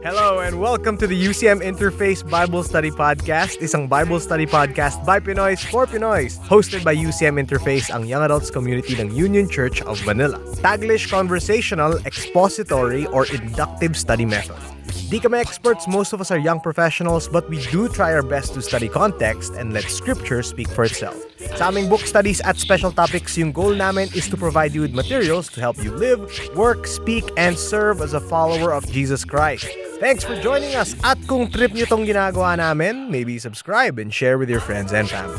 Hello and welcome to the UCM Interface Bible Study Podcast, isang Bible study podcast by Pinoys for Pinoys, hosted by UCM Interface, ang young adults community ng Union Church of Manila. Taglish conversational, expository, or inductive study method. Di kami experts, most of us are young professionals, but we do try our best to study context and let scripture speak for itself. Sa aming book studies at special topics, yung goal namin is to provide you with materials to help you live, work, speak, and serve as a follower of Jesus Christ. Thanks for joining us, at kung trip nyo tong ginagawa namin, maybe subscribe and share with your friends and family.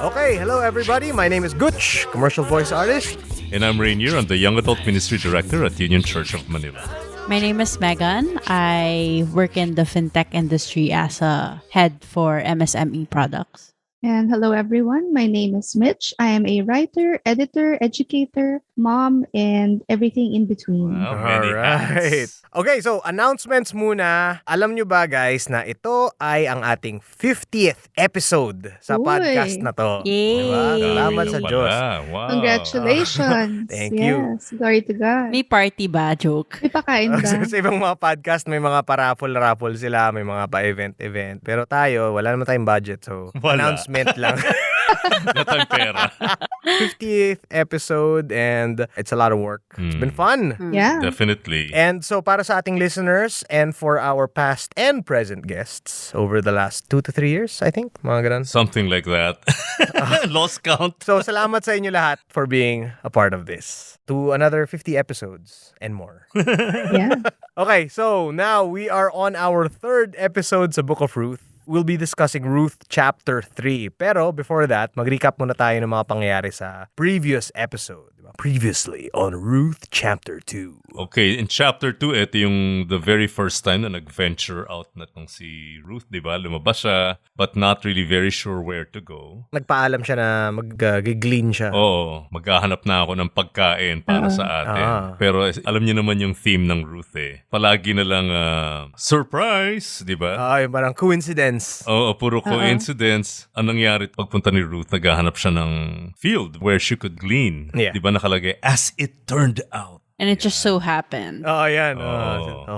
Okay, hello everybody, my name is Gutch, commercial voice artist. And I'm Rainier, I'm the Young Adult Ministry Director at Union Church of Manila. My name is Megan. I work in the fintech industry as a head for MSME products. And hello, everyone. My name is Mitch. I am a writer, editor, educator, mom, and everything in between. Wow, many Alright. hats. Okay, so announcements muna. Alam nyo ba guys na ito ay ang ating 50th episode sa Uy. podcast na to. Yay! Diba? Salamat sa Wala, Diyos. wow. Congratulations. Thank you. Yes, glory to God. May party ba? Joke. May pakain ba? Sa ibang mga podcast, may mga paraffle sila, may mga pa-event. Pero tayo, wala naman tayong budget. So, Wala. announcement lang. Na tayong pera. 50th episode and it's a lot of work. It's been fun. Yeah. Definitely. And so para sa ating listeners and for our past and present guests over the last 2 to 3 years, I think, mga ganun. Something like that. Lost count. So salamat sa inyo lahat for being a part of this. To another 50 episodes and more. Yeah. Okay, so now we are on our third episode sa Book of Ruth. We'll be discussing Ruth Chapter 3. Pero before that, mag-recap muna tayo ng mga pangyayari sa previous episode. Previously on Ruth Chapter 2. Okay, in Chapter 2, ito yung the very first time na nag-venture out na tong si Ruth, di ba? Lumabas siya, but not really very sure where to go. Nagpaalam siya na mag-glean siya. Oo, maghahanap na ako ng pagkain para sa atin. Pero alam niyo naman yung theme ng Ruth eh. Palagi na lang surprise, di ba? Yung parang coincidence. Oo, puro coincidence. Ang nangyari pagpunta ni Ruth, naghahanap siya ng field where she could glean. Yeah. Di ba nakalagay, as it turned out. And it just so happened. Yan.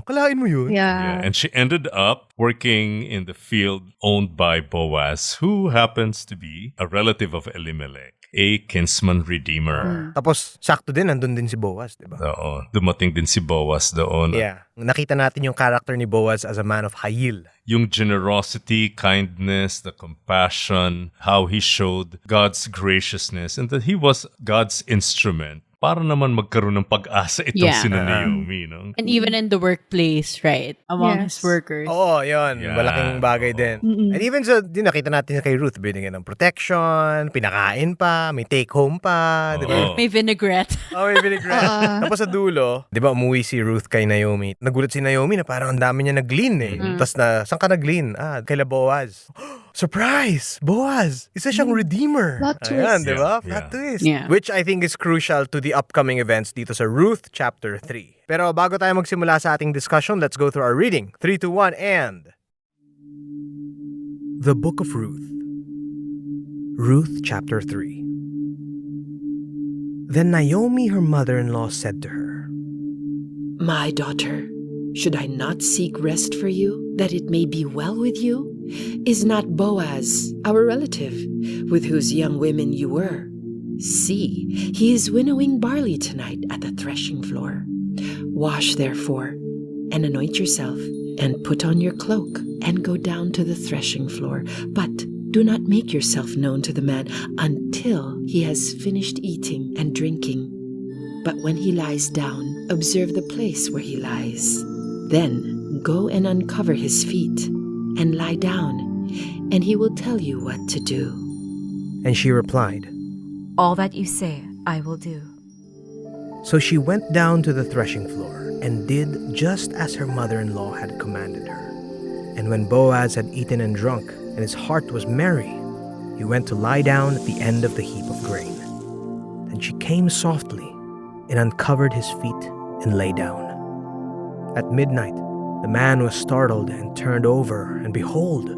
Kalain mo yun. Yeah. And she ended up working in the field owned by Boaz, who happens to be a relative of Elimelech, a kinsman redeemer. Tapos, sakto din, nandun din si Boaz, di ba? Oo, dumating din si Boaz doon. Yeah. Nakita natin yung character ni Boaz as a man of hayil. Yung generosity, kindness, the compassion, how he showed God's graciousness, and that he was God's instrument para naman magkaroon ng pag-asa itong Yeah. sina Naomi. No? And even in the workplace, right? Among his Yes. workers. Oo, yun. Yeah. Malaking bagay din. And even sa, nakita natin kay Ruth, binigyan ng protection, pinakain pa, may take home pa, di ba? Oo. May vinaigrette. May vinaigrette. Tapos sa dulo, di ba, umuwi si Ruth kay Naomi. Nagulat si Naomi na parang ang dami niya nag-glean eh. Tapos saan ka nag-glean? Kaila Boaz. Surprise! Boaz! Isa siyang redeemer. Plot twist. Ayan, di ba? Yeah. Plot twist. Yeah. Which I think is crucial to the upcoming events dito sa Ruth Chapter 3. Pero bago tayo magsimula sa ating discussion, let's go through our reading. 3, 2, 1, and... The Book of Ruth. Ruth Chapter 3. Then Naomi, her mother-in-law, said to her, My daughter, should I not seek rest for you, that it may be well with you? Is not Boaz, our relative, with whose young women you were? See, he is winnowing barley tonight at the threshing floor. Wash, therefore, and anoint yourself, and put on your cloak, and go down to the threshing floor. But do not make yourself known to the man until he has finished eating and drinking. But when he lies down, observe the place where he lies. Then go and uncover his feet, and lie down, and he will tell you what to do. and she replied, All that you say, I will do. So she went down to the threshing floor and did just as her mother-in-law had commanded her. And when Boaz had eaten and drunk, and his heart was merry, he went to lie down at the end of the heap of grain. Then she came softly and uncovered his feet and lay down. At midnight, the man was startled and turned over, and behold,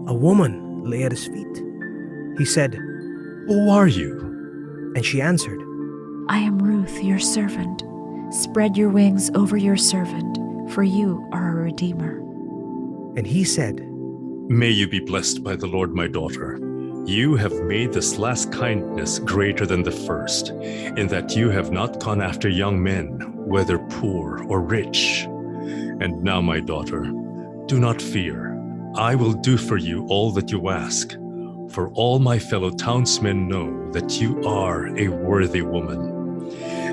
a woman lay at his feet. He said, Who are you? and she answered, I am Ruth, your servant. Spread your wings over your servant, for you are a redeemer. And he said, May you be blessed by the Lord, my daughter. You have made this last kindness greater than the first, in that you have not gone after young men, whether poor or rich. And now, my daughter, do not fear. I will do for you all that you ask, for all my fellow townsmen know that you are a worthy woman.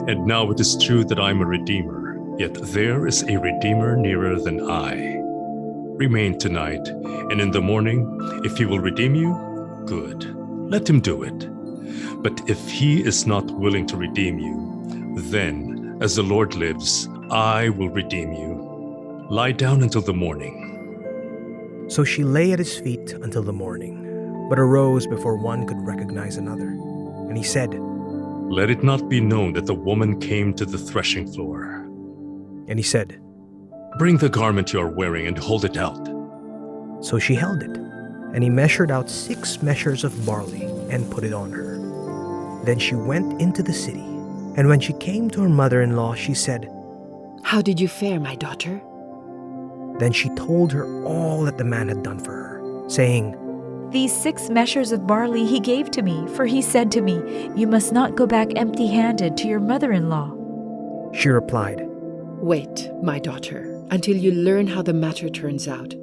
And now it is true that I am a redeemer, yet there is a redeemer nearer than I. Remain tonight, and in the morning, if he will redeem you, good. Let him do it. But if he is not willing to redeem you, then, as the Lord lives, I will redeem you. Lie down until the morning. So she lay at his feet until the morning, but arose before one could recognize another. And he said, Let it not be known that the woman came to the threshing floor. and he said, Bring the garment you are wearing and hold it out. So she held it, and he measured out 6 measures of barley and put it on her. Then she went into the city, and when she came to her mother-in-law, she said, How did you fare, my daughter? Then she told her all that the man had done for her, saying, These 6 measures of barley he gave to me, for he said to me, You must not go back empty-handed to your mother-in-law. She replied, Wait, my daughter, until you learn how the matter turns out,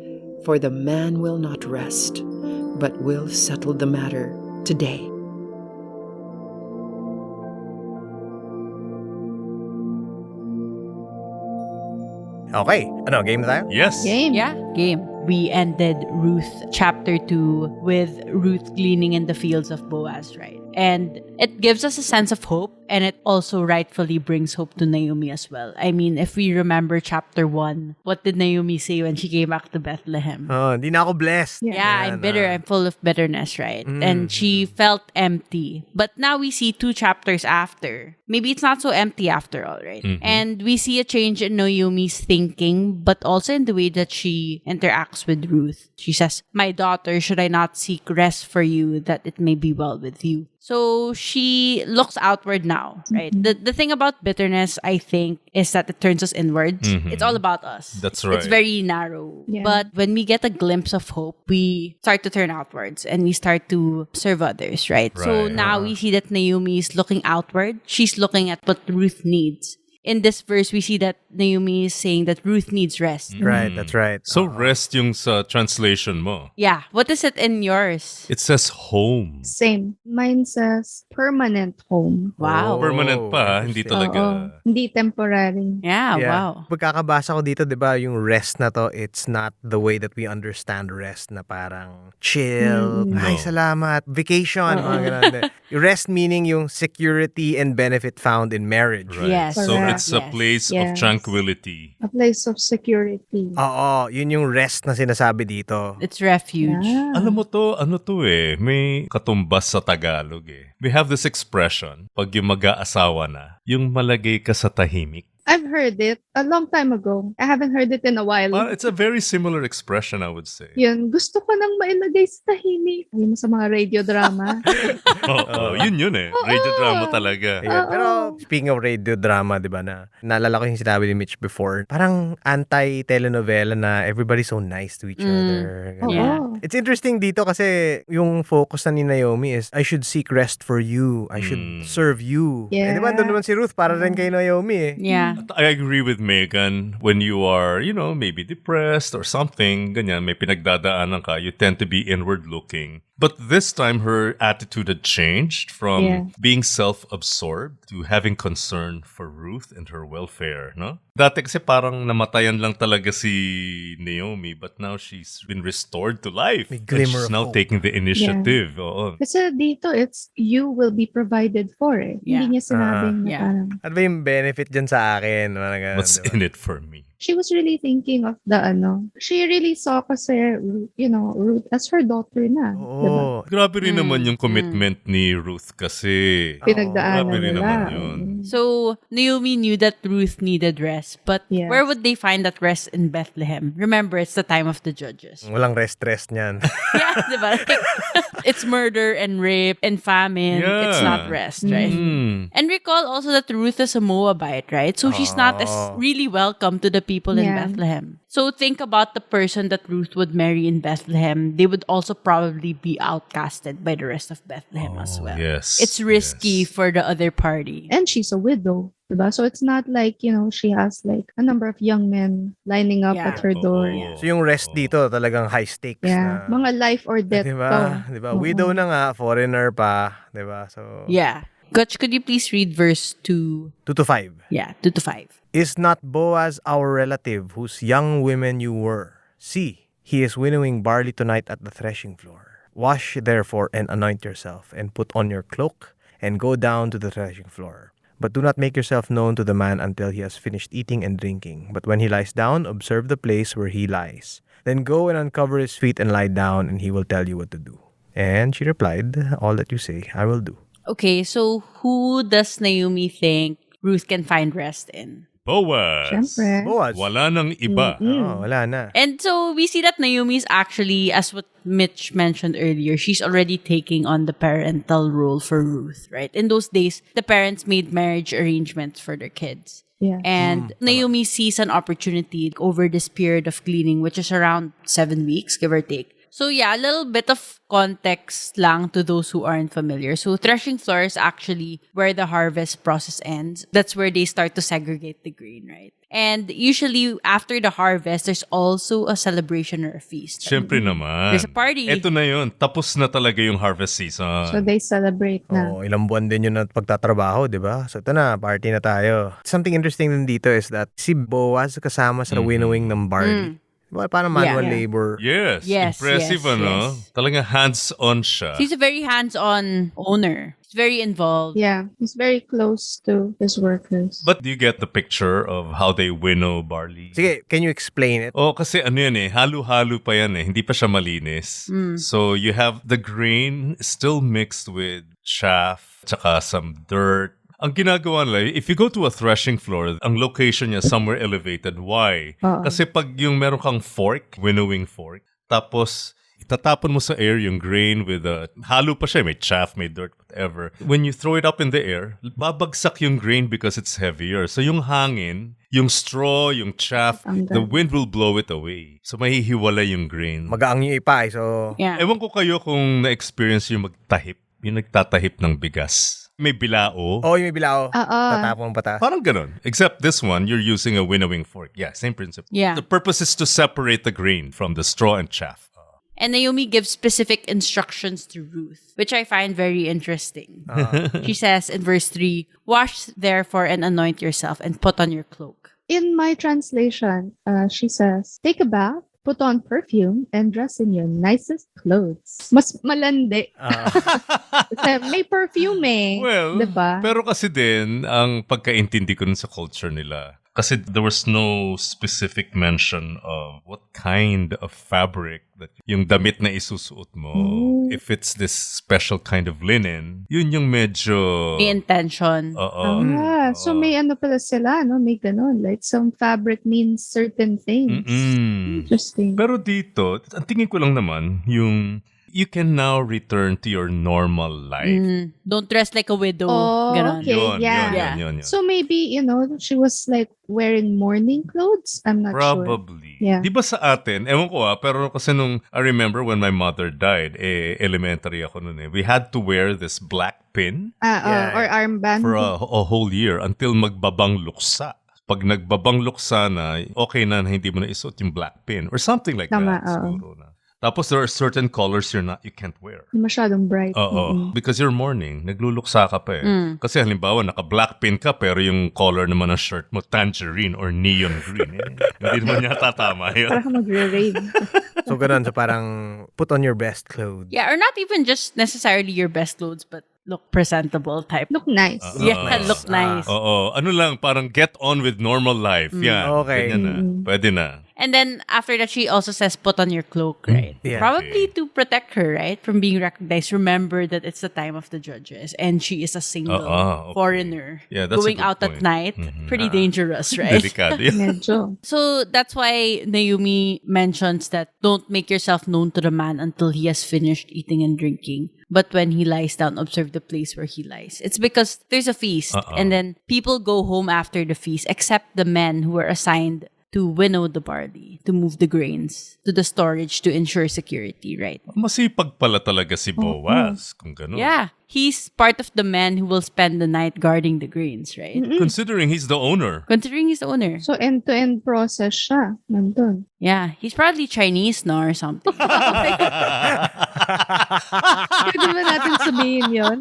for the man will not rest, but will settle the matter today. Okay, ano, game na tayo? Yes. Game. Yeah, game. We ended Ruth chapter 2 with Ruth gleaning in the fields of Boaz, right? And it gives us a sense of hope, and it also rightfully brings hope to Naomi as well. I mean, if we remember chapter 1, what did Naomi say when she came back to Bethlehem? Oh, hindi na ako blessed. Yeah, I'm bitter. I'm full of bitterness, right? And she felt empty. But now we see 2 chapters after. Maybe it's not so empty after all, right? And we see a change in Naomi's thinking, but also in the way that she interacts with Ruth. She says, My daughter, should I not seek rest for you that it may be well with you? So she looks outward now, right? The thing about bitterness, I think, is that it turns us inward. It's all about us. That's right. It's very narrow. Yeah. But when we get a glimpse of hope, we start to turn outwards and we start to serve others, right? So Right. now we see that Naomi is looking outward. She's looking at what Ruth needs. In this verse, we see that Naomi is saying that Ruth needs rest. Right, that's right. So rest yung sa translation mo. Yeah. What is it in yours? It says home. Same. Mine says permanent home. Wow. Permanent pa, hindi interesting. talaga. Oo. Hindi temporary. Yeah, wow. Pagkakabasa ko dito, di ba, yung rest na to, it's not the way that we understand rest na parang chill, ay, No. salamat, vacation, mga ganun. Yung rest meaning yung security and benefit found in marriage. Right. Yes. So Correct. it's a Yes. place of Yes. tranquility. A place of security. Oo, yun yung rest na sinasabi dito. It's refuge. Yeah. Alam mo to, ano to eh, may katumbas sa Tagalog eh. We have this expression, pag yung mag-aasawa na, yung malagay ka sa tahimik. I've heard it a long time ago. I haven't heard it in a while. It's a very similar expression, I would say. Yun, gusto ko nang mailagay sa tahimik. Yun sa mga radio drama. Oo, yun eh. Radio drama talaga. Yeah. Oo. Pero speaking of radio drama, di ba na, naalala ko yung sinabi ni Mitch before, parang anti-telenovela na everybody's so nice to each other. Oo. Yeah. It's interesting dito kasi yung focus na ni Naomi is, I should seek rest for you. I should serve you. Eh, Yeah. di ba, doon naman si Ruth, para rin kay Naomi eh. Yeah. I agree with Megan. When you are, maybe depressed or something, ganyan, may pinagdadaanan ka, you tend to be inward-looking. But this time, her attitude had changed from Yeah. being self-absorbed to having concern for Ruth and her welfare, no? Dati kasi parang namatayan lang talaga si Naomi, but now she's been restored to life. May And glimmer she's of now hope. taking the initiative. Oo. Kasi dito, it's you will be provided for eh. Yeah. Hindi niya sinabing na Yeah. parang, Ano ba yung benefit dyan sa akin? Mga ganun, What's di ba? in it for me? she was really thinking of the she really saw kasi, Ruth as her daughter na. Diba? Oo. Grabe rin naman yung commitment ni Ruth kasi. Pinagdaanan Grabe rin nila. naman yun. So, Naomi knew that Ruth needed rest, but Yes. where would they find that rest in Bethlehem? Remember, it's the time of the judges. Walang rest-rest niyan. Yeah, diba? Like, it's murder and rape and famine. Yeah. It's not rest, right? Mm. And recall also that Ruth is a Moabite, right? So she's not as really welcome to the people in Yeah. Bethlehem. So think about the person that Ruth would marry in Bethlehem. They would also probably be outcasted by the rest of Bethlehem as well. Yes. It's risky yes. for the other party. And she's a widow, diba? So it's not like, she has like a number of young men lining up Yeah. at her door. Oo. So yung rest dito talagang high stakes Yeah. na. Mga life or death Diba? to. Diba? Oo. Widow na nga, foreigner pa. Diba? So, Yeah. Coach, could you please read verse 2? 2 to 5. Yeah, 2 to 5. Is not Boaz our relative, whose young women you were? See, he is winnowing barley tonight at the threshing floor. Wash therefore and anoint yourself, and put on your cloak, and go down to the threshing floor. But do not make yourself known to the man until he has finished eating and drinking. But when he lies down, observe the place where he lies. Then go and uncover his feet and lie down, and he will tell you what to do. And she replied, all that you say, I will do. Okay, so who does Naomi think Ruth can find rest in? Boaz. Siyempre. Boaz. Wala nang iba. Oh, wala na. And so we see that Naomi is actually, as what Mitch mentioned earlier, she's already taking on the parental role for Ruth, right? In those days, the parents made marriage arrangements for their kids. Yeah. And Naomi sees an opportunity over this period of gleaning, which is around 7 weeks, give or take. So yeah, a little bit of context lang to those who aren't familiar. So threshing floor is actually where the harvest process ends. That's where they start to segregate the grain, right? And usually after the harvest, there's also a celebration or a feast. Siyempre naman. There's a party. Ito na yun. Tapos na talaga yung harvest season. So they celebrate na. Oh, ilang buwan din yun na pagtatrabaho, di ba? So ito na, party na tayo. Something interesting din dito is that si Boaz kasama sa winnowing ng barley. Diba? Parang manual Yeah. labor. Yes. Yes, Impressive, yes, ano? yes. Talagang hands-on siya. He's a very hands-on owner. He's very involved. Yeah. He's very close to his workers. But do you get the picture of how they winnow barley? Sige, can you explain it? Oh, kasi ano yan halo-halo pa yan hindi pa siya malinis. So you have the grain still mixed with chaff, tsaka some dirt. Ang ginagawa nila, if you go to a threshing floor, ang location niya somewhere elevated. Why? Kasi pag yung meron kang fork, winnowing fork, tapos itatapon mo sa air yung grain with halo pa siya, may chaff, may dirt, whatever. When you throw it up in the air, babagsak yung grain because it's heavier. So yung hangin, yung straw, yung chaff, the wind will blow it away. So mahihiwala yung grain. Magaang yung ipa, so... Yeah. Ewan ko kayo kung na-experience yung magtahip, yung nagtatahip ng bigas. May bilao. Oh, yung may bilao. Tatapon patas. Parang ganun. Except this one, you're using a winnowing fork. Yeah, same principle. Yeah. The purpose is to separate the grain from the straw and chaff. And Naomi gives specific instructions to Ruth, which I find very interesting. She says in verse 3, wash therefore and anoint yourself and put on your cloak. In my translation, she says, take a bath, put on perfume, and dress in your nicest clothes. Mas malandi. Kasi may perfume Well, diba? pero kasi din, ang pagkaintindi ko nun sa culture nila, kasi there was no specific mention of what kind of fabric that yung damit na isusuot mo. If it's this special kind of linen, yun yung medyo... The intention. Oo. So may ano pala sila, no? May ganun. Like some fabric means certain things. Interesting. Pero dito, ang tingin ko lang naman, yung you can now return to your normal life. Don't dress like a widow. Oh, Ganon. okay. Yeah. Yun. So maybe, she was like wearing mourning clothes? I'm not sure. Probably. Yeah. Di ba sa atin, ewan ko pero kasi nung, I remember when my mother died, elementary ako nun we had to wear this black pin Or armband. for a whole year until magbabang luksa. Pag nagbabang luksa na, okay na hindi mo na isuot yung black pin or something like Tama, that. Siguro na. Tapos there are certain colors you can't wear. Masyadong bright. Oo. Because you're mourning, nagluluksa ka pa Kasi halimbawa, naka-black pin ka pero yung color naman ng shirt mo, tangerine or neon green. Hindi naman niya tatama yun. Para ka magre-rave. So ganun, so parang put on your best clothes. Yeah, or not even just necessarily your best clothes, but look presentable type. Look nice. Look nice. Oo. Ano lang, parang get on with normal life. Yan. Okay. Ganyan na. Pwede na. And then after that, she also says, put on your cloak, right? Yeah. Probably to protect her, right? From being recognized. Remember that it's the time of the judges and she is a single okay. foreigner Yeah, that's a going good out point. at night. Pretty dangerous, right? Delikado yan. Medyo. So that's why Naomi mentions that don't make yourself known to the man until he has finished eating and drinking. But when he lies down, observe the place where he lies. It's because there's a feast and then people go home after the feast except the men who are assigned to winnow the barley, to move the grains to the storage to ensure security, right? Masipag pala talaga si Boaz, kung ganun. Yeah. He's part of the men who will spend the night guarding the grains, right? Considering he's the owner. Considering he's the owner. So, end-to-end process siya. Nandun. Yeah. He's probably Chinese, no? Or something. Pwede ba natin sabihin yun?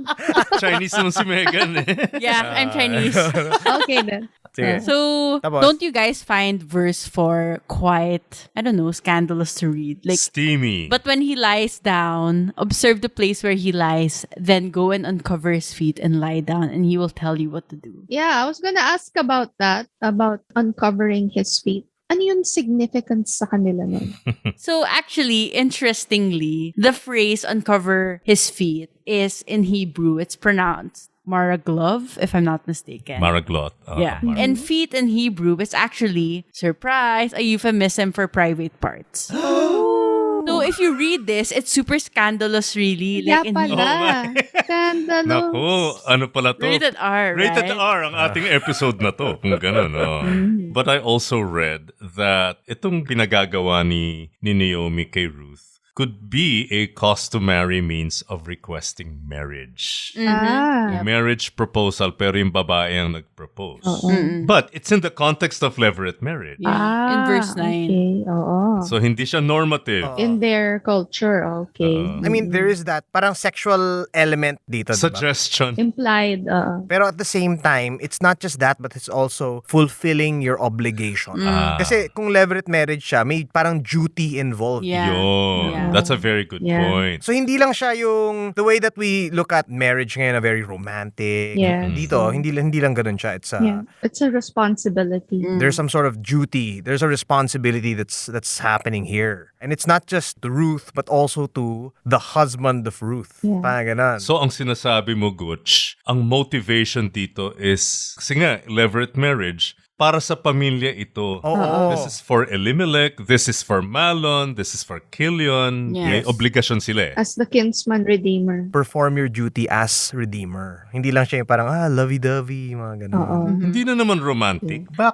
Chinese naman si Megan eh. Yeah, I'm Chinese. Okay then. Sige. So, Tapos? don't you guys find verse 4 quite, I don't know, scandalous to read? Like, Steamy. but when he lies down, observe the place where he lies, then go and uncover his feet and lie down, and he will tell you what to do. Yeah, I was gonna ask about that, about uncovering his feet. Ano yung significance sa kanila nun? So actually, interestingly, the phrase uncover his feet is in Hebrew. It's pronounced maraglov, if I'm not mistaken. Maraglot. Yeah. And feet in Hebrew is actually, surprise, a euphemism for private parts. So if you read this, it's super scandalous really. Yeah Like in pala. Scandalous. Naku, ano pala to? Rated R, Rated right? R ang ating episode na to. Kung ganun, oh. But I also read that itong pinagagawa ni Naomi kay Ruth could be a customary means of requesting marriage. Ah. Marriage proposal, pero yung babae ang nag-propose. Oo. But it's in the context of levirate marriage. Yeah. In verse 9. Okay, oo. So hindi siya normative. In their culture, okay. I mean, there is that parang sexual element dito, diba? Suggestion. Implied, Pero at the same time, it's not just that, but it's also fulfilling your obligation. Kasi kung levirate marriage siya, may parang duty involved. Yeah. Yun. Yeah. That's a very good Yeah. point. So hindi lang siya yung the way that we look at marriage ngayon na very romantic. Yes. Dito, hindi lang ganun siya. It's yeah. It's a responsibility. there's some sort of duty, there's a responsibility that's happening here. And it's not just to Ruth, but also to the husband of Ruth. Yeah. Parang ganun. So ang sinasabi mo, Gutch, ang motivation dito is, kasi nga, levirate marriage, para sa pamilya ito. Oo. This is for Elimelech, this is for Mahlon, this is for Kilion. May Yes. obligasyon sila eh. As the kinsman redeemer. Perform your duty as redeemer. Hindi lang siya yung parang, lovey-dovey, mga ganun. Oo. Hindi na naman romantic. Wala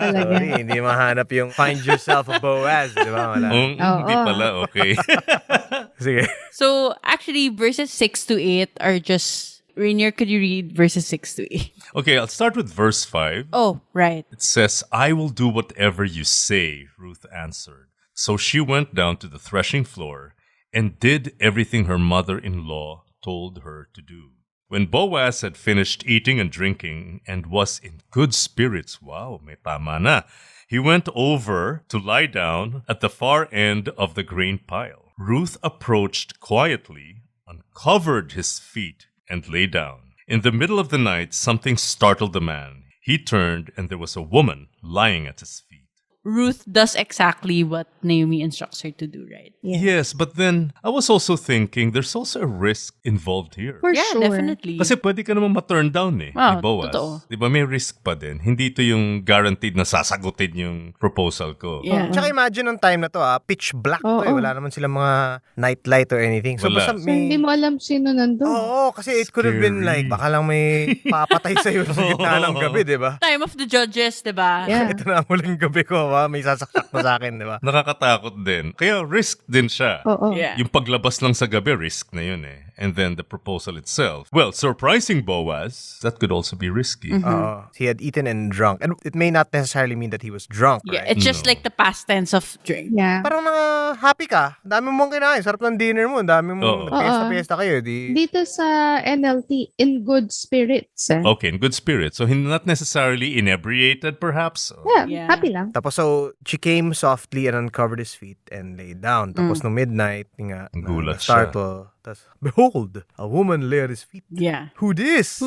talaga. Sorry, hindi mahanap yung find yourself a Boaz, di ba? Wala. Hindi pala, okay. Sige. So actually, verses 6 to 8 are just... Rainier, could you read verses 6 to 8? Okay, I'll start with verse 5. Oh, right. It says, I will do whatever you say, Ruth answered. So she went down to the threshing floor and did everything her mother-in-law told her to do. When Boaz had finished eating and drinking and was in good spirits, wow, may tama na, he went over to lie down at the far end of the grain pile. Ruth approached quietly, uncovered his feet, and lay down. In the middle of the night, something startled the man. He turned, and there was a woman lying at his feet. Ruth does exactly what Naomi instructs her to do, right? Yes, but then I was also thinking there's also a risk involved here. For Yeah, sure. definitely. Kasi pwede ka naman ma-turn down ni Boaz. totoo. Di ba may risk pa din? Hindi ito yung guaranteed na sasagutin yung proposal ko. Yeah. Tsaka imagine nung time na to, pitch black to eh. Oo. Wala naman silang mga nightlight or anything. So Wala. basta So, hindi mo alam sino nandun. Oo, kasi it could have been Scary. like, baka lang may papatay sa'yo sa gitna ng gabi, di ba? Time of the judges, diba? Yeah. Ito na ang huling gabi ko, may sasaksak na sa akin, di ba? Nakakatakot din. Kaya risk din siya. Oo. Yeah. Yung paglabas lang sa gabi, risk na yun eh. And then the proposal itself. Well, surprising Boaz, that could also be risky. Oo. He had eaten and drunk. And it may not necessarily mean that he was drunk, Yeah, right? it's just No. like the past tense of drink. Yeah. Parang happy ka. Dami mong kinain. Sarap ng dinner mo. Dami Oo. mong fiesta kayo. Di... Dito sa NLT, in good spirits. Okay, in good spirit. So, not necessarily inebriated perhaps. Yeah, Yeah. happy lang. Tapos so, she came softly and uncovered his feet and lay down. Tapos nung midnight, nga, Gulat siya. startle. Tapos, behold, a woman lay at his feet. Yeah. Who this?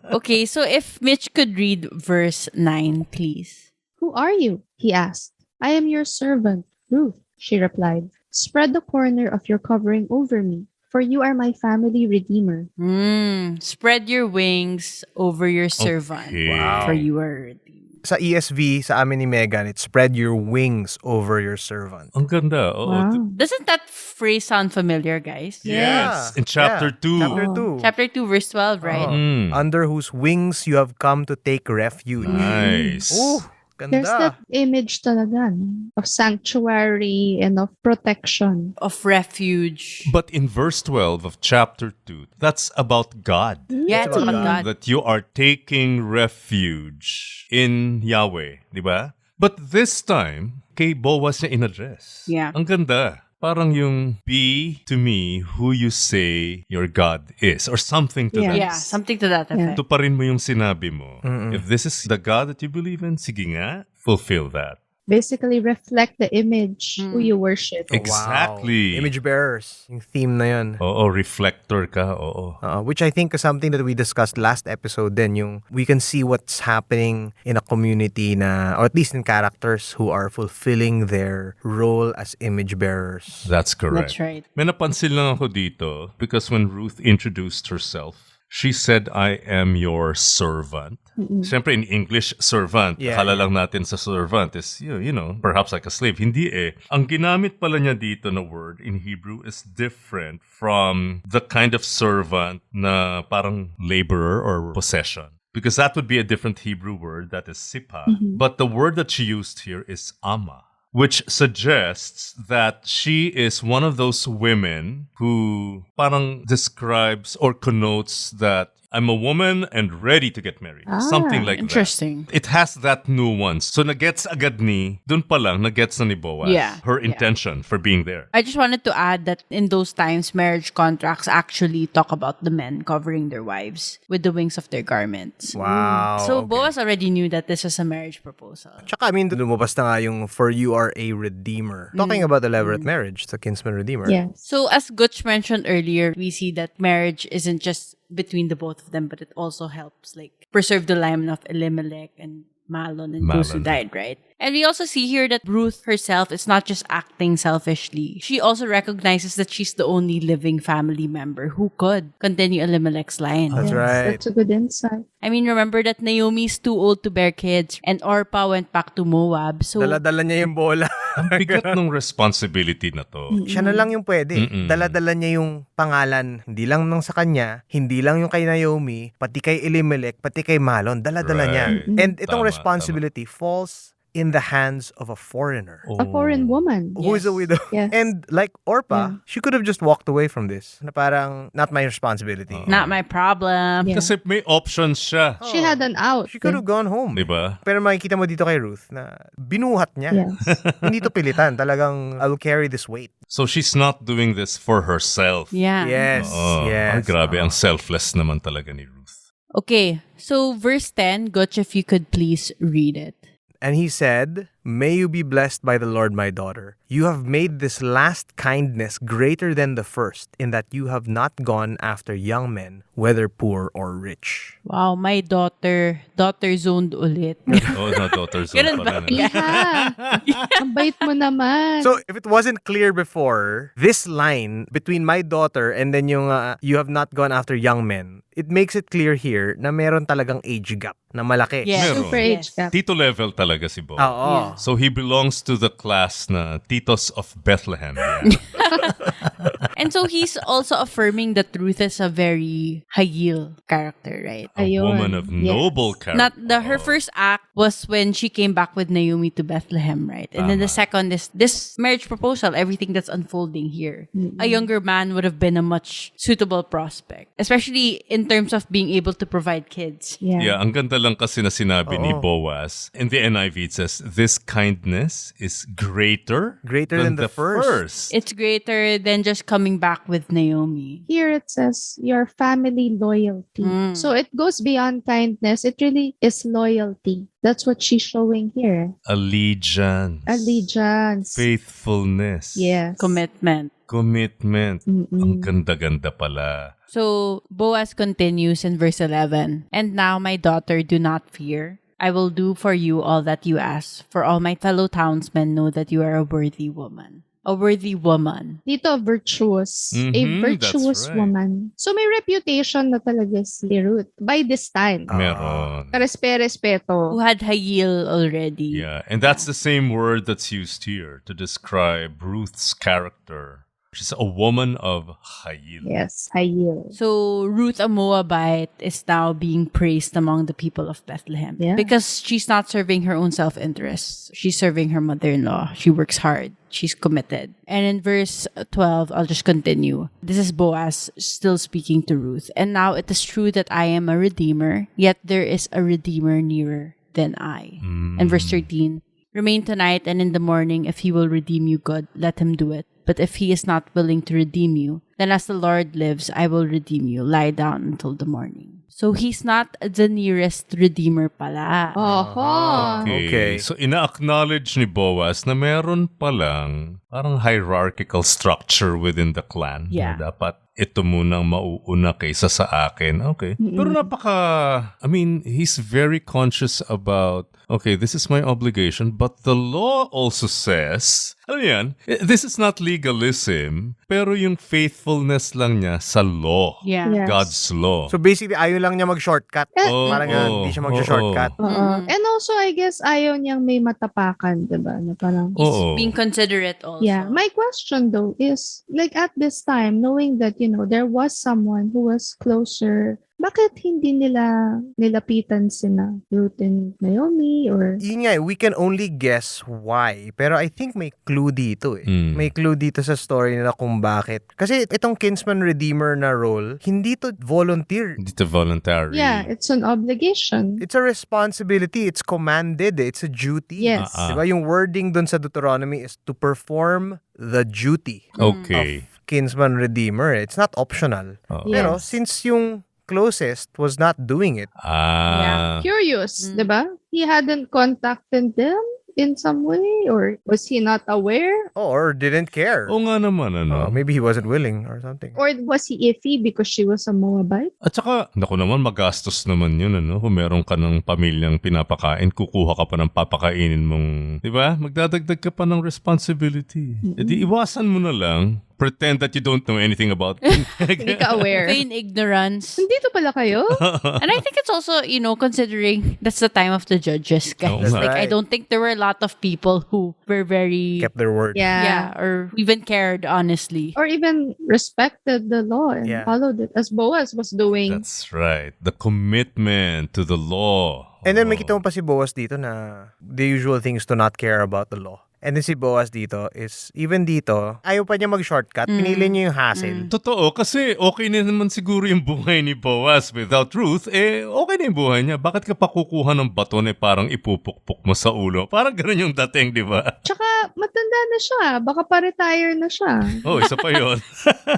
Okay, so if Mitch could read verse 9, please. Who are you? He asked. I am your servant, Ruth, she replied. Spread the corner of your covering over me, for you are my family redeemer. Spread your wings over your servant. Okay. For you are redeemed. Sa ESV, sa amin ni Megan, it's spread your wings over your servant. Ang ganda. Oo. Wow. Doesn't that phrase sound familiar, guys? Yes. In chapter 2. Chapter 2. Chapter 2, verse 12, right? Under whose wings you have come to take refuge. Nice. Ooh, There's ganda. that image talaga no? Of sanctuary and of protection. Of refuge. But in verse 12 of chapter 2, that's about God. Yeah, it's about God. That you are taking refuge in Yahweh, di ba? But this time, kay Boaz niya in-address. Yeah. Ang ganda. Parang yung be to me who you say your God is or something to that. Yeah, something to that effect. Tuparin mo yung sinabi mo. If this is the God that you believe in, sige nga, fulfill that. Basically reflect the image who you worship. Exactly. Wow. Image bearers. Yung theme na yun. Oo, reflector ka. Oo. Which I think is something that we discussed last episode din. Yung we can see what's happening in a community na, or at least in characters who are fulfilling their role as image bearers. That's correct. That's right. May napansin lang ako dito because when Ruth introduced herself, she said, I am your servant. Siyempre, in English, servant. Yeah, Akala lang natin sa servant is, you know, perhaps like a slave. Hindi eh. Ang ginamit pala niya dito na word in Hebrew is different from the kind of servant na parang laborer or possession. Because that would be a different Hebrew word, that is sipa. But the word that she used here is ama, which suggests that she is one of those women who parang describes or connotes that I'm a woman and ready to get married. Something like Interesting. that. It has that nuance. So nagets agad ni, dun pa lang nagets na ni Boaz. Yeah. Her intention for being there. I just wanted to add that in those times, marriage contracts actually talk about the men covering their wives with the wings of their garments. Wow. So okay. Boaz already knew that this was a marriage proposal. Tsaka, I mean, lumabas na nga yung for you are a redeemer. Talking about elaborate marriage, the kinsman redeemer. Yes. So as Gutch mentioned earlier, we see that marriage isn't just between the both of them, but it also helps like preserve the line of Elimelech and Mahlon and those who died, right? And we also see here that Ruth herself is not just acting selfishly. She also recognizes that she's the only living family member who could continue Elimelech's line. That's right. That's a good insight. I mean, remember that Naomi's too old to bear kids and Orpah went back to Moab. So, Dala-dala niya yung bola. Ang bigat ng responsibility na to. Siya na lang yung pwede. Dala-dala niya yung pangalan. Hindi lang nang sa kanya, hindi lang yung kay Naomi, pati kay Elimelech, pati kay Mahlon. Dala-dala niya. Right. And itong Tama, responsibility falls in the hands of a foreigner. A foreign woman. Who is a widow. Yes. And like Orpah, she could have just walked away from this. Na parang, not my responsibility. not my problem. Yeah. Kasi may options siya. She had an out. She could have gone home. Diba? Pero makikita mo dito kay Ruth na binuhat niya. Yes. Hindi to pilitan. Talagang, I'll carry this weight. So she's not doing this for herself. Yeah. Yes. Ay, Yes. grabe. Ang selfless naman talaga ni Ruth. Okay, so verse 10, Gutch, if you could please read it. And he said, May you be blessed by the Lord, my daughter. You have made this last kindness greater than the first, in that you have not gone after young men, whether poor or rich. Wow, my daughter zoned ulit. Oh, na daughter's Ganun ba? Ang bait mo naman. So, if it wasn't clear before, this line between my daughter and then yung you have not gone after young men, it makes it clear here na meron talagang age gap na malaki. Yes. Meron. Super age gap. Tito level talaga si Bo. Oo. So he belongs to the class na Titos of Bethlehem. Yeah. And so he's also affirming that Ruth is a very high-heel character, right? A Ayun. woman of Yes. noble character. Not her first act was when she came back with Naomi to Bethlehem, right? And then the second is this marriage proposal, everything that's unfolding here. A younger man would have been a much suitable prospect, especially in terms of being able to provide kids. Yeah. Yeah, ang ganda lang kasi na sinabi ni Oo. Boaz. In the NIV it says, this kindness is greater Than the first. It's greater than just coming back with Naomi. Here it says your family loyalty. So it goes beyond kindness. It really is loyalty. That's what she's showing here. Allegiance. Allegiance. Faithfulness. Yes. Commitment. Commitment. Ang ganda-ganda pala. So Boaz continues in verse 11. And now, my daughter, do not fear. I will do for you all that you ask, for all my fellow townsmen know that you are a worthy woman. A worthy woman. Dito, virtuous. A Mhm, virtuous that's right. woman. So may reputation na talaga si Ruth by this time. Meron. Respeto. Who had hayil already. Yeah, and that's the same word that's used here to describe Ruth's character. She's a woman of hayil. Yes, hayil. So Ruth, a Moabite, is now being praised among the people of Bethlehem. Yeah. Because she's not serving her own self-interest. She's serving her mother-in-law. She works hard. She's committed. And in verse 12, I'll just continue. This is Boaz still speaking to Ruth. And now it is true that I am a redeemer, yet there is a redeemer nearer than I. And verse 13, remain tonight, and in the morning, if he will redeem you, good, let him do it. But if he is not willing to redeem you, then as the Lord lives, I will redeem you. Lie down until the morning. So he's not the nearest redeemer pala. Oho. Okay. So ina-acknowledge ni Boaz na meron palang parang hierarchical structure within the clan. Yeah. Na dapat ito munang mauuna kaysa sa akin. Okay. Pero he's very conscious about, okay, this is my obligation, but the law also says, ano yan, this is not legalism, pero yung faithfulness lang niya sa law. Yeah. Yes. God's law. So basically, ayaw lang niya mag-shortcut. Parang hindi siya mag-shortcut. And also, I guess, ayaw niyang may matapakan, diba? Na parang, Being considerate also. yeah. My question, though, is, like, at this time, knowing that, there was someone who was closer, bakit hindi nila nilapitan sina Ruth and Naomi, or... Yun nga, we can only guess why. Pero I think may clue dito eh. May clue dito sa story nila kung bakit. Kasi itong kinsman-redeemer na role, hindi to volunteer. Hindi to voluntary. Yeah, it's an obligation. It's a responsibility. It's commanded. It's a duty. Yes. Diba? Yung wording dun sa Deuteronomy is to perform the duty Okay. of kinsman-redeemer. It's not optional. Pero Yes. since yung closest was not doing it, Curious, diba? He hadn't contacted them in some way, or was he not aware? or didn't care. Oo nga naman, Maybe he wasn't willing or something. Or was he iffy because she was a Moabite? At saka, naku naman, magastos naman yun, Kung meron ka ng pamilyang pinapakain, kukuha ka pa ng papakainin mong, di ba? Magdadagdag ka pa ng responsibility. E di iwasan mo na lang. Pretend that you don't know anything about it. Hindi ka aware. Feign ignorance. Dito pala kayo? And I think it's also, considering that's the time of the judges, guys. That's Like, I right. don't think there were a lot of people who were very... Kept their word. Yeah, or even cared, honestly. Or even respected the law and followed it, as Boaz was doing. That's right. The commitment to the law. And then makita mo pa si Boaz dito na the usual thing is to not care about the law. And then si Boaz dito is, even dito, ayaw pa niya mag-shortcut. Pinili niya yung hassle. Totoo, kasi okay na naman siguro yung buhay ni Boaz without Ruth. Okay na yung buhay niya. Bakit ka pa kukuha ng baton parang ipupukpuk mo sa ulo? Parang ganun yung dating, di ba? Tsaka, matanda na siya. Baka pa-retire na siya. Oh, isa pa yun.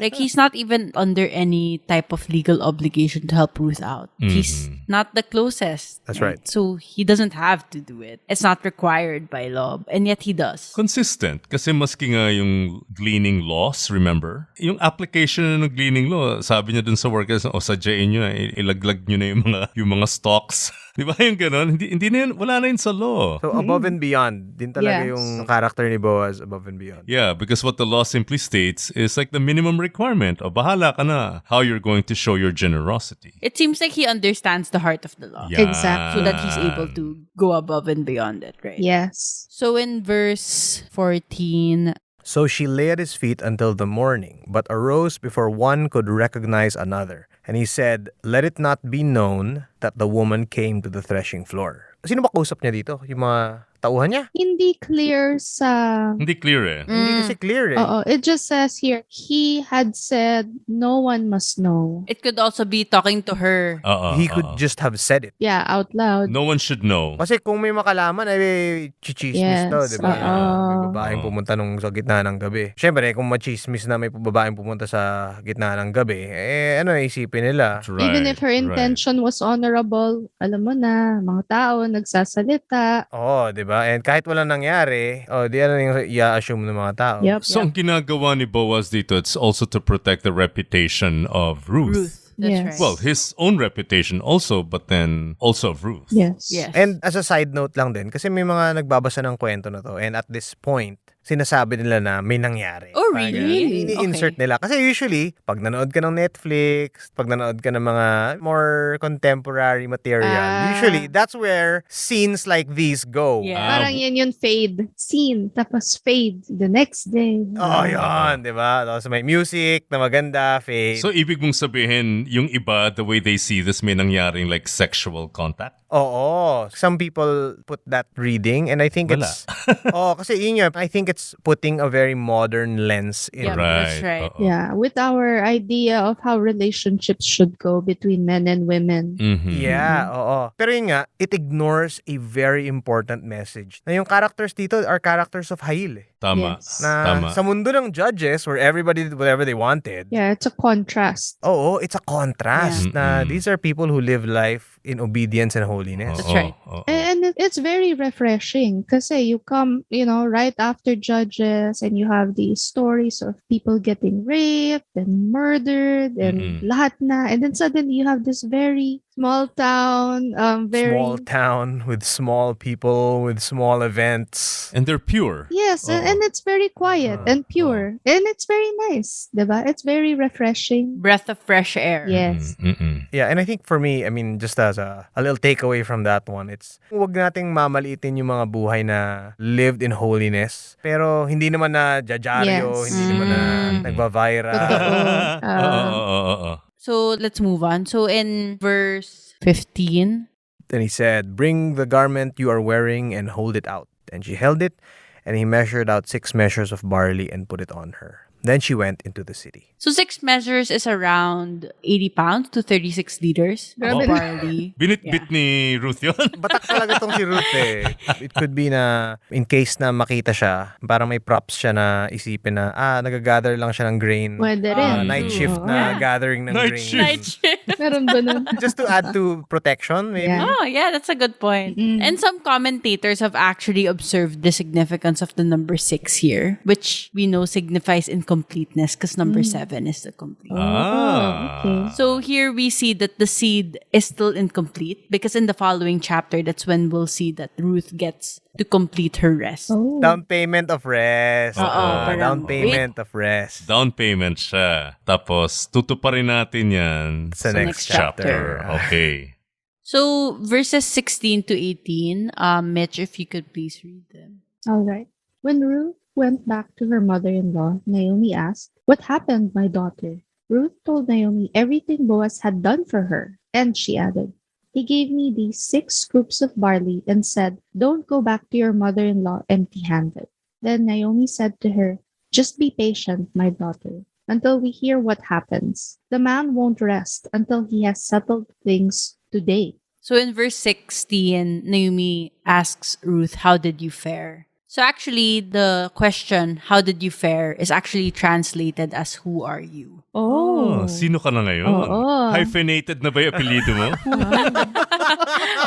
Like, he's not even under any type of legal obligation to help Ruth out. He's not the closest. That's right. So, he doesn't have to do it. It's not required by law. And yet, he does. Consistent. Kasi maski nga yung gleaning laws, remember? Yung application ng gleaning law, sabi niya dun sa workers, sadyain nyo na, ilaglag nyo na yung mga stocks. Di ba yung ganon? Hindi na yun, wala na yun sa law. So above and beyond, din talaga Yes. yung character ni Boaz above and beyond. Yeah, because what the law simply states is like the minimum requirement. O bahala ka na how you're going to show your generosity. It seems like he understands the heart of the law. Yan. Exactly. So that he's able to go above and beyond it, right? Yes. So in verse 14, So she lay at his feet until the morning, but arose before one could recognize another. And he said, let it not be known that the woman came to the threshing floor. Sino ba kausap niya dito? Yung mga tauhan niya? Hindi clear sa... Hindi clear Hindi kasi clear eh. Oo, it just says here, he had said, no one must know. it could also be talking to her. He could just have said it. Yeah, out loud. No one should know. Kasi kung may makalaman, ay chichismis Yes, to, di ba? oo. May babaeng pumunta nung sa gitna ng gabi. Siyempre, kung machismis na may babaeng pumunta sa gitna ng gabi, isipin nila? Right, Even if her right. intention was honorable, alam mo na, mga tao nagsasalita. Oo, di ba? And kahit walang nangyari, di yung i-assume ng mga tao. Yep. So ang ginagawa ni Boaz dito, it's also to protect the reputation of Ruth. That's Yes. right. Well, his own reputation also, but then also of Ruth. Yes. Yes. And as a side note lang din, kasi may mga nagbabasa ng kwento na to, and at this point, sinasabi nila na may nangyari. Oh, Parang really? ganun. Ini-insert nila. Kasi usually, pag nanood ka ng Netflix, pag nanood ka ng mga more contemporary material, usually, that's where scenes like these go. Yeah. Parang yan yung fade. Scene, tapos fade the next day. Oh, yun, di ba? Tapos may music na maganda, fade. So, ibig mong sabihin, yung iba, the way they see this, may nangyaring like sexual contact? Oo. Some people put that reading and I think Wala. it's... kasi yun yun, I think it's putting a very modern lens in Yeah, that's right. Oo. Yeah, with our idea of how relationships should go between men and women. Mhm. Yeah, oo. Pero yun nga, it ignores a very important message. Na yung characters dito are characters of Hail. Tama. Yes. Na Tama. sa mundo ng judges where everybody did whatever they wanted. Yeah, it's a contrast. Oo, it's a contrast Yeah. na Mm-mm. these are people who live life in obedience and holiness. That's Oo, right. oo. And it's very refreshing kasi you come, right after Judges and you have these stories of people getting raped and murdered and lahat na. And then suddenly you have this very small town, very... Small town with small people, with small events. And they're pure. Yes, Oo. and it's very quiet and pure. And it's very nice, diba? It's very refreshing. Breath of fresh air. Yes. Mm-mm. Yeah, and I think for me, I mean, just as a little takeaway from that one, it's huwag nating mamaliitin yung mga buhay na lived in holiness. Pero hindi naman na jajaryo, Yes. hindi naman na Mm. nagva-viral. Oo. So let's move on. So in verse 15, Then he said, "Bring the garment you are wearing and hold it out." And she held it, and he measured out 6 measures of barley and put it on her. Then she went into the city. so 6 measures is around 80 pounds to 36 liters of Grabe. barley. Binitbit ni Ruth yun. Batak talaga tong si Ruth eh. It could be na in case na makita siya, parang may props siya na isipin na, nagagather lang siya ng grain. Pwede rin. Night shift Oo. na Yeah. gathering ng Night grain. shift. Night shift. Meron ba nun? Just to add to protection, maybe. Yeah. Oh, yeah, that's a good point. Mm. And some commentators have actually observed the significance of the number 6 here, which we know signifies incompleteness because number 7 is the complete. Okay. So here we see that the seed is still incomplete because in the following chapter, that's when we'll see that Ruth gets to complete her rest. Oh. Down payment of rest. parang Down payment of rest. Down payment siya. Tapos, tutuparin natin yan Sa next chapter. Okay. So verses 16 to 18, Mitch, if you could please read them. All right. When Ruth went back to her mother-in-law, Naomi asked, "What happened, my daughter?" Ruth told Naomi everything Boaz had done for her, and she added, "He gave me these 6 scoops of barley and said, 'Don't go back to your mother-in-law empty-handed.'" Then Naomi said to her, "Just be patient, my daughter, until we hear what happens. The man won't rest until he has settled things today." So in verse 16, Naomi asks Ruth, "How did you fare?" So actually, the question, "How did you fare?" is actually translated as, "Who are you?" Oh, sino ka na ngayon? Oo. Hyphenated na ba yung apelido mo?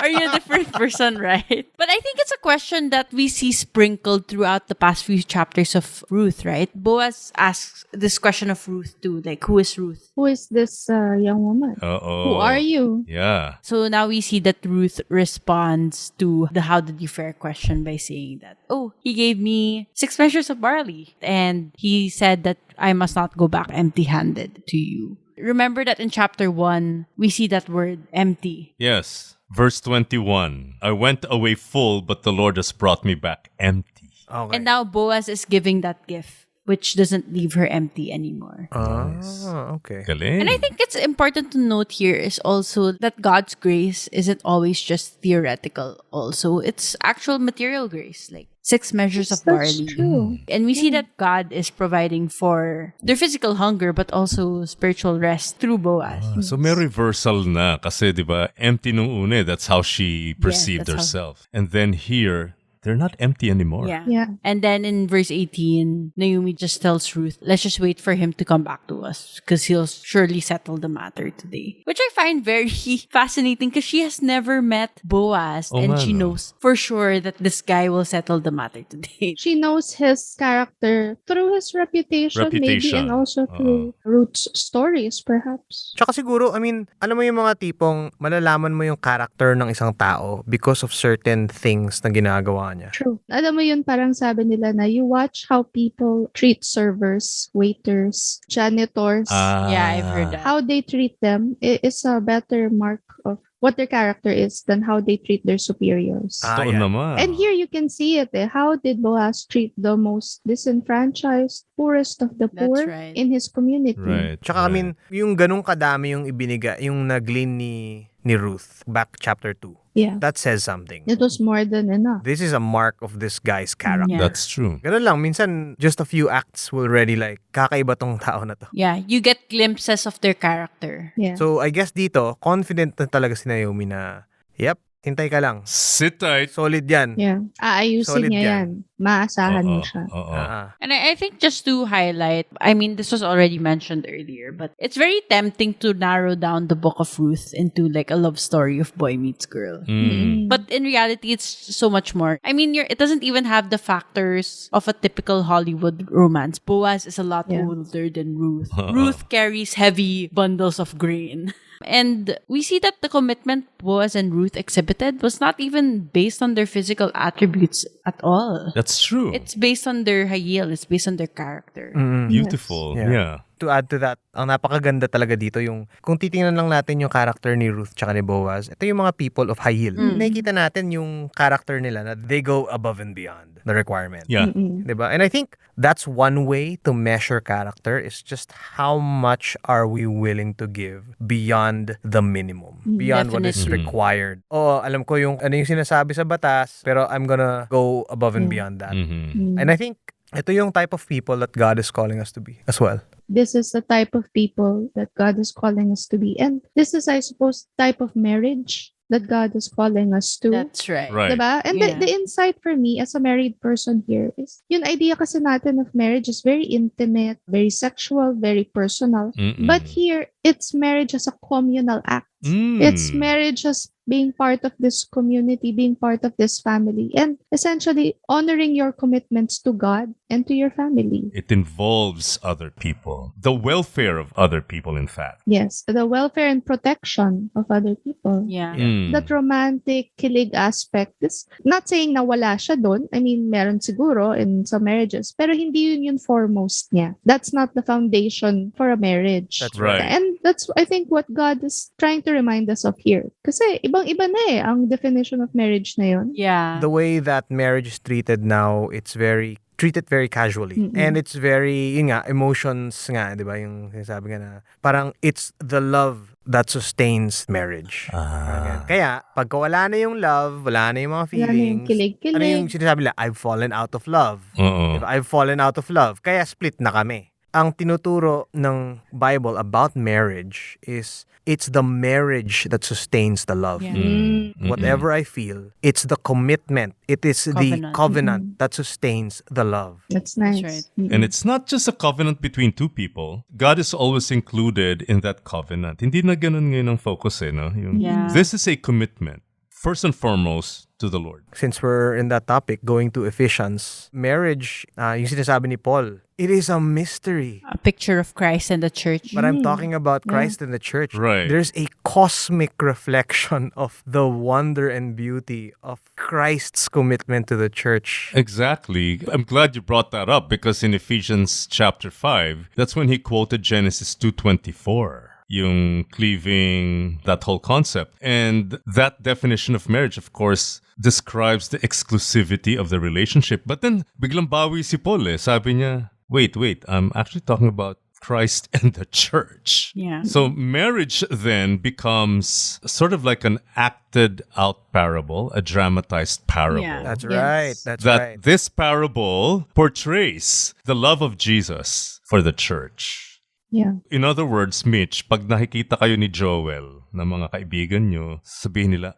Are you a different person, right? But I think it's a question that we see sprinkled throughout the past few chapters of Ruth, right? Boaz asks this question of Ruth too, like, who is Ruth? Who is this young woman? Oo. Who are you? Yeah. So now we see that Ruth responds to the "how did you fare" question by saying that, "Oh, he gave me 6 measures of barley, and he said that I must not go back empty-handed to you." Remember that in chapter 1, we see that word empty. Yes. Verse 21. I went away full, but the Lord has brought me back empty. Okay. And now Boaz is giving that gift, which doesn't leave her empty anymore. Okay. Galing. And I think it's important to note here is also that God's grace isn't always just theoretical also. It's actual material grace, like 6 measures of That's barley. true. And we see that God is providing for their physical hunger but also spiritual rest through Boaz. So may reversal na kasi 'di ba empty nung una, that's how she perceived that's how- herself. And then here they're not empty anymore. Yeah. Yeah. And then in verse 18, Naomi just tells Ruth, "Let's just wait for him to come back to us because he'll surely settle the matter today." Which I find very fascinating because she has never met Boaz and man, she no. knows for sure that this guy will settle the matter today. She knows his character through his reputation, maybe, Reputation. and also through Ruth's stories, perhaps. Tsaka siguro, I mean, alam mo yung mga tipong malalaman mo yung character ng isang tao because of certain things na ginagawa ginawa niya. True. Alam mo yun, parang sabi nila na you watch how people treat servers, waiters, janitors. Yeah, I've heard that. How they treat them is a better mark of what their character is than how they treat their superiors. Ah, Totoo yan. naman. And here you can see it. How did Boaz treat the most disenfranchised, poorest of the That's poor right. in his community? Right. Tsaka I right. mean, yung ganung kadami yung ibiniga, yung nag-glean ni Ruth, back chapter 2. Yeah. That says something. It was more than enough. This is a mark of this guy's character. Yeah. That's true. Ganun lang, minsan just a few acts will already like, kakaiba tong tao na to. Yeah, you get glimpses of their character. Yeah. So I guess dito, confident na talaga si Naomi na, yep, hintay ka lang. Sit tight. Solid yan. Yeah. Aayusin Solid niya yan. yan. Maasahan mo Oo, siya. oo. Ah. And I think just to highlight, I mean, this was already mentioned earlier, but it's very tempting to narrow down the book of Ruth into like a love story of boy meets girl. Mm. But in reality, it's so much more. I mean, it doesn't even have the factors of a typical Hollywood romance. Boaz is a lot Yeah. older than Ruth. Ruth carries heavy bundles of grain. And we see that the commitment Boaz and Ruth exhibited was not even based on their physical attributes at all. That's true. It's based on their hayil. It's based on their character. Beautiful. Yes. Yeah. To add to that, ang napakaganda talaga dito yung, kung titingnan lang natin yung character ni Ruth tsaka ni Boaz, ito yung mga people of Hayil. Nakikita natin yung character nila na they go above and beyond the requirement. Yeah. Diba? And I think that's one way to measure character is just how much are we willing to give beyond the minimum, beyond what is Definitely. required. Oh, alam ko yung ano yung sinasabi sa batas, pero I'm gonna go above and beyond that. Mhm. And I think ito yung type of people that God is calling us to be as well. This is the type of people that God is calling us to be. And this is, I suppose, type of marriage that God is calling us to. That's right. Right. Diba? And Yeah. the insight for me as a married person here is, yung idea kasi natin of marriage is very intimate, very sexual, very personal. Mm-mm. But here, it's marriage as a communal act. Mm. It's marriage as being part of this community, being part of this family, and essentially honoring your commitments to God and to your family. It involves other people. The welfare of other people, in fact. Yes, the welfare and protection of other people. Yeah. Mm. That romantic, kilig aspect is not saying na wala siya doon. I mean, meron siguro in some marriages, pero hindi yun yung foremost niya. That's not the foundation for a marriage. That's right. And that's, I think, what God is trying to remind us of here. Kasi ibang-iba na ang definition of marriage na yun. Yeah. The way that marriage is treated now, it's very treated very casually. And it's very, yun nga, emotions nga, di ba? Yung sinasabi nga na, parang it's the love that sustains marriage. Parang ganun. Kaya, pagka wala na yung love, wala na yung mga Wala na yung feelings, kilig-kilig. ano yung sinasabi nila? I've fallen out of love. Oo. Diba? I've fallen out of love. Kaya split na kami. Ang tinuturo ng Bible about marriage is it's the marriage that sustains the love. Yeah. Whatever I feel, it's the commitment. It is the Covenant. covenant that sustains the love. That's nice. right. And it's not just a covenant between two people. God is always included in that covenant. Hindi na ganun ngayon ang focus no? Yung, Yeah. This is a commitment, first and foremost, to the Lord. Since we're in that topic, going to Ephesians, marriage, yung sinasabi ni Paul, it is a mystery. A picture of Christ and the church. But I'm talking about Christ and the church. Right. There's a cosmic reflection of the wonder and beauty of Christ's commitment to the church. Exactly. I'm glad you brought that up because in Ephesians chapter 5, that's when he quoted Genesis 2:24. Yung cleaving, that whole concept. And that definition of marriage, of course, describes the exclusivity of the relationship. But then, biglang bawi si Paul Sabi niya, wait, I'm actually talking about Christ and the church. Yeah. So marriage then becomes sort of like an acted out parable, a dramatized parable. Yeah. That's Yes. right. That's That right. this parable portrays the love of Jesus for the church. Yeah. In other words, Mitch, pag nakikita kayo ni Joel na mga kaibigan nyo, sabihin nila,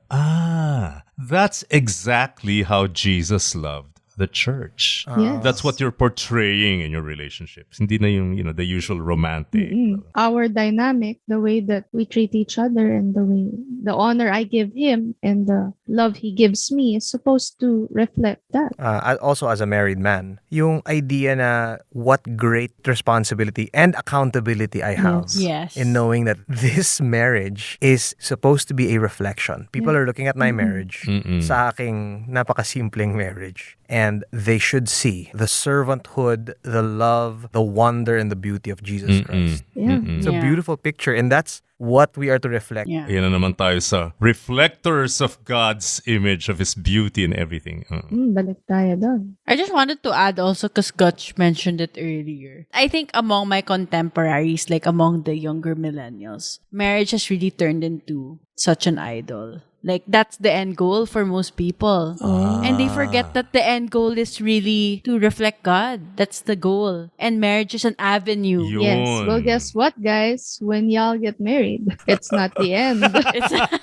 that's exactly how Jesus loved the church. Yes. That's what you're portraying in your relationships. Hindi na yung, the usual romantic. Our dynamic, the way that we treat each other and the honor I give him and the love he gives me is supposed to reflect that. Also as a married man, yung idea na what great responsibility and accountability I have Yes. in knowing that this marriage is supposed to be a reflection. People are looking at my marriage, sa aking napakasimpleng marriage, and they should see the servanthood, the love, the wonder, and the beauty of Jesus Christ. Yeah. It's a beautiful picture, and that's what we are to reflect. Yeah. Yan na naman tayo sa reflectors of God's image, of His beauty and everything. Balik tayo doon. I just wanted to add also, because Gutch mentioned it earlier. I think among my contemporaries, like among the younger millennials, marriage has really turned into such an idol. Like, that's the end goal for most people. And they forget that the end goal is really to reflect God. That's the goal. And marriage is an avenue. Yes. Well, guess what, guys? When y'all get married, it's not the end.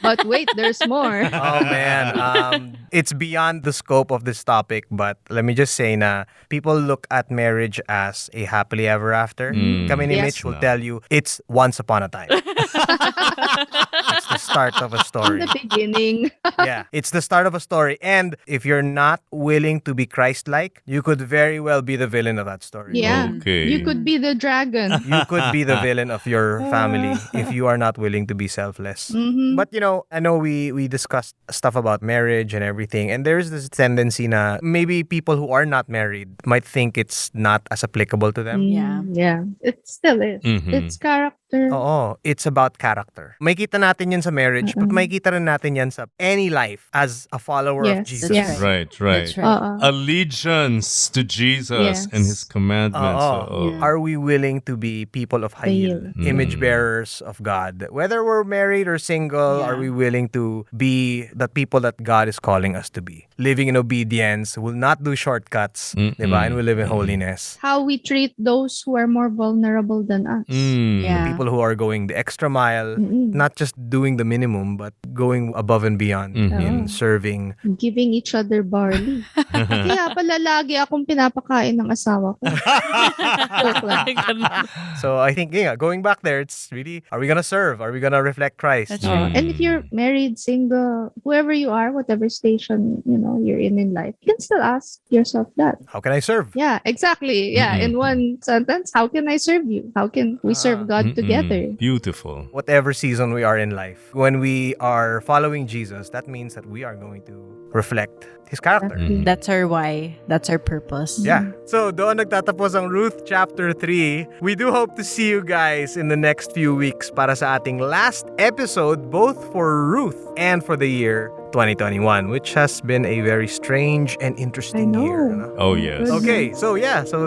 But wait, there's more. Oh man, it's beyond the scope of this topic, but let me just say na people look at marriage as a happily ever after. Kami ni Yes. Mitch will tell you it's once upon a time. It's the start of a In story. the beginning. Yeah, it's the start of a story. And if you're not willing to be Christ-like, you could very well be the villain of that story. Yeah. Okay. You could be the dragon. You could be the villain of your family if you are not willing to be selfless. But I know we discussed stuff about marriage and everything, and there's this tendency na maybe people who are not married might think it's not as applicable to them. Yeah. Yeah. It still is. It's character. Oo, it's about character. May kita natin yan sa marriage, but may kita rin natin yan sa any life as a follower of Yes, Jesus. yes. Right. That's right. Allegiance to Jesus and His commandments. Oo. Are we willing to be people of hayil, image bearers of God? Whether we're married or single, are we willing to be the people that God is calling us to be? Living in obedience, will not do shortcuts, diba? And we live in holiness. How we treat those who are more vulnerable than us. Yeah. People who are going the extra mile, not just doing the minimum, but going above and beyond in serving. Giving each other barley. Kaya pala lagi akong pinapakain ng asawa ko. Joke lang. So I think, going back there, it's really, are we gonna serve? Are we gonna reflect Christ? That's right. And if you're married, single, whoever you are, whatever station you're in life, you can still ask yourself that. How can I serve? Yeah, exactly. Yeah, in one sentence, how can I serve you? How can we serve God together? Beautiful. Whatever season we are in life, when we are following Jesus, that means that we are going to reflect His character. That's our why. That's our purpose. Yeah. So, doon nagtatapos ang Ruth chapter 3. We do hope to see you guys in the next few weeks para sa ating last episode, both for Ruth and for the year 2021, which has been a very strange and interesting year. No? Oh, yes. Okay, so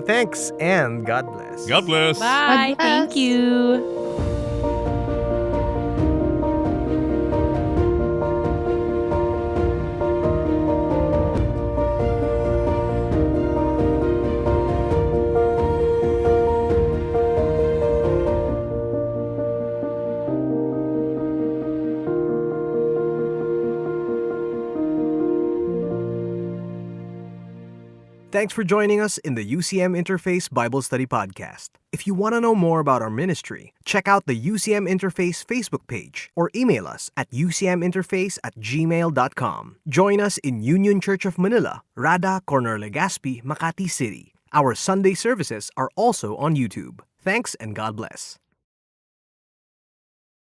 thanks and God bless. God bless. Bye. God bless. Thank you. Thanks for joining us in the UCM Interface Bible Study Podcast. If you want to know more about our ministry, check out the UCM Interface Facebook page or email us at ucminterface@gmail.com. Join us in Union Church of Manila, Rada, Corner Legazpi, Makati City. Our Sunday services are also on YouTube. Thanks and God bless.